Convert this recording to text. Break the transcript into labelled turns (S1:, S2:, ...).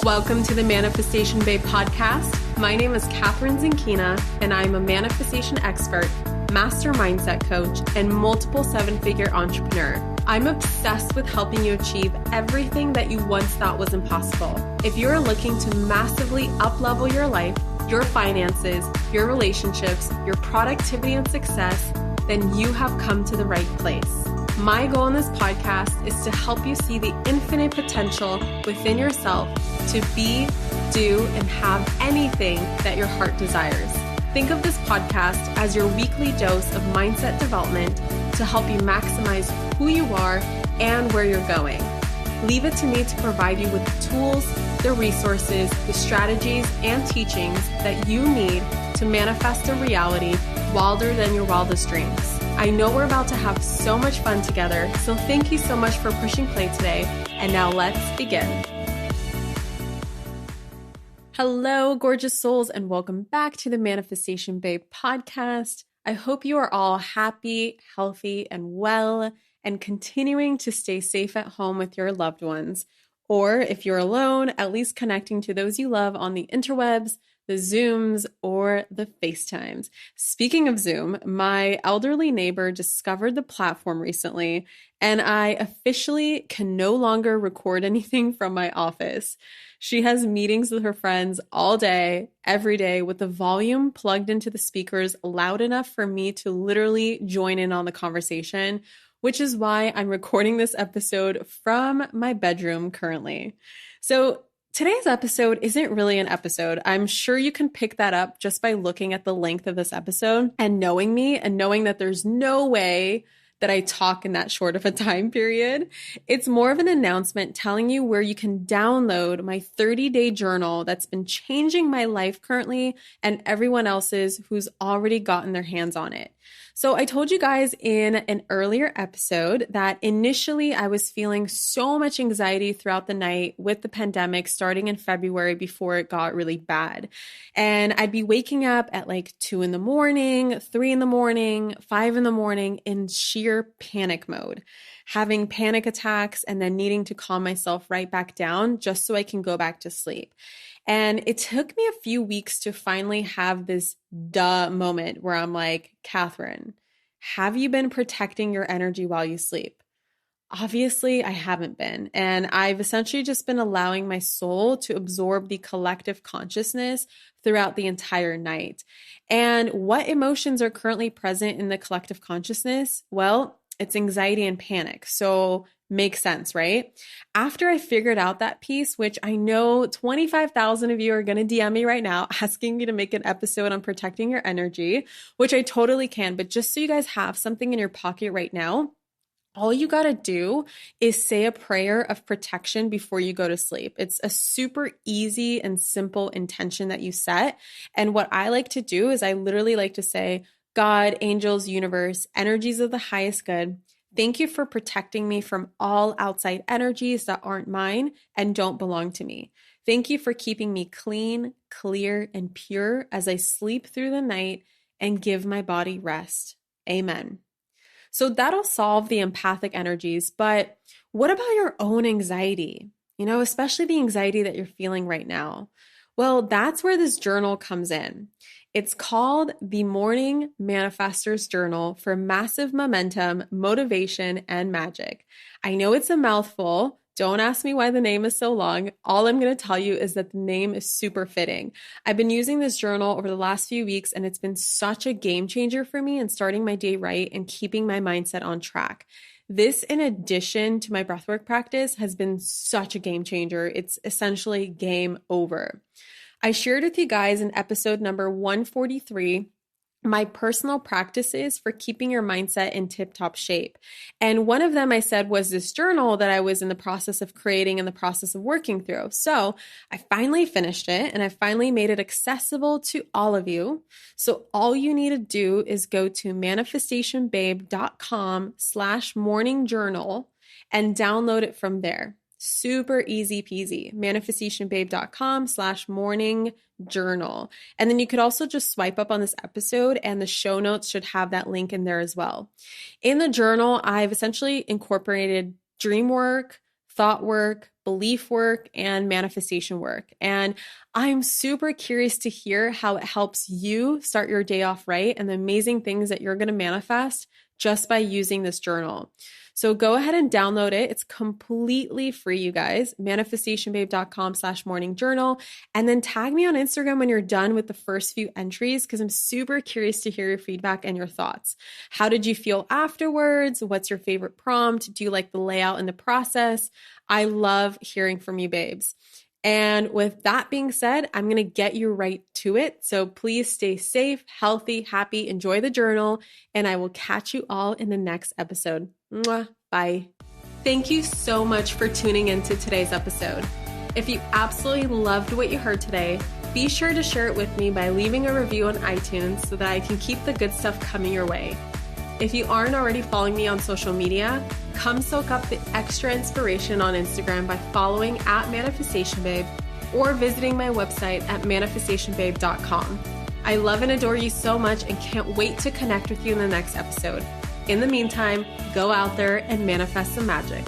S1: Welcome to the Manifestation Babe podcast. My name is Catherine Zinkina, and I'm a manifestation expert, master mindset coach, and multiple seven-figure entrepreneur. I'm obsessed with helping you achieve everything that you once thought was impossible. If you're looking to massively up-level your life, your finances, your relationships, your productivity and success, then you have come to the right place. My goal in this podcast is to help you see the infinite potential within yourself to be, do, and have anything that your heart desires. Think of this podcast as your weekly dose of mindset development to help you maximize who you are and where you're going. Leave it to me to provide you with the tools, the resources, the strategies, and teachings that you need to manifest a reality wilder than your wildest dreams. I know we're about to have so much fun together, so thank you so much for pushing play today. And now let's begin. Hello, gorgeous souls, and welcome back to the Manifestation Babe podcast. I hope you are all happy, healthy, and well, and continuing to stay safe at home with your loved ones. Or if you're alone, at least connecting to those you love on the interwebs, the Zooms, or the FaceTimes. Speaking of Zoom, my elderly neighbor discovered the platform recently, and I officially can no longer record anything from my office. She has meetings with her friends all day, every day, with the volume plugged into the speakers loud enough for me to literally join in on the conversation, which is why I'm recording this episode from my bedroom currently. So today's episode isn't really an episode. I'm sure you can pick that up just by looking at the length of this episode and knowing me and knowing that there's no way that I talk in that short of a time period. It's more of an announcement telling you where you can download my 30-day journal that's been changing my life currently and everyone else's who's already gotten their hands on it. So I told you guys in an earlier episode that initially I was feeling so much anxiety throughout the night with the pandemic starting in February before it got really bad. And I'd be waking up at like 2 a.m, 3 a.m, 5 a.m in sheer panic mode, having panic attacks and then needing to calm myself right back down just so I can go back to sleep. And it took me a few weeks to finally have this duh moment where I'm like, Catherine, have you been protecting your energy while you sleep? Obviously, I haven't been. And I've essentially just been allowing my soul to absorb the collective consciousness throughout the entire night. And what emotions are currently present in the collective consciousness? Well, it's anxiety and panic. So makes sense, right? After I figured out that piece, which I know 25,000 of you are going to DM me right now asking me to make an episode on protecting your energy, which I totally can. But just so you guys have something in your pocket right now, all you got to do is say a prayer of protection before you go to sleep. It's a super easy and simple intention that you set. And what I like to do is I literally like to say, God, angels, universe, energies of the highest good, thank you for protecting me from all outside energies that aren't mine and don't belong to me. Thank you for keeping me clean, clear, and pure as I sleep through the night and give my body rest. Amen. So that'll solve the empathic energies, but what about your own anxiety? Especially the anxiety that you're feeling right now. Well, that's where this journal comes in. It's called the Morning Manifestor's Journal for Massive Momentum, Motivation, and Magic. I know it's a mouthful. Don't ask me why the name is so long. All I'm going to tell you is that the name is super fitting. I've been using this journal over the last few weeks, and it's been such a game changer for me in starting my day right and keeping my mindset on track. This, in addition to my breathwork practice, has been such a game changer. It's essentially game over. I shared with you guys in episode number 143 my personal practices for keeping your mindset in tip-top shape. And one of them I said was this journal that I was in the process of creating and the process of working through. So I finally finished it and I finally made it accessible to all of you. So all you need to do is go to manifestationbabe.com/morning journal and download it from there. Super easy peasy. Manifestationbabe.com/morning journal. And then you could also just swipe up on this episode and the show notes should have that link in there as well. In the journal, I've essentially incorporated dream work, thought work, belief work, and manifestation work. And I'm super curious to hear how it helps you start your day off right and the amazing things that you're going to manifest just by using this journal. So go ahead and download it. It's completely free, you guys. Manifestationbabe.com/morning journal. And then tag me on Instagram when you're done with the first few entries, because I'm super curious to hear your feedback and your thoughts. How did you feel afterwards? What's your favorite prompt? Do you like the layout and the process? I love hearing from you, babes. And with that being said, I'm going to get you right to it. So please stay safe, healthy, happy, enjoy the journal, and I will catch you all in the next episode. Mwah. Bye. Thank you so much for tuning into today's episode. If you absolutely loved what you heard today, be sure to share it with me by leaving a review on iTunes so that I can keep the good stuff coming your way. If you aren't already following me on social media, come soak up the extra inspiration on Instagram by following @ManifestationBabe or visiting my website at manifestationbabe.com. I love and adore you so much and can't wait to connect with you in the next episode. In the meantime, go out there and manifest some magic.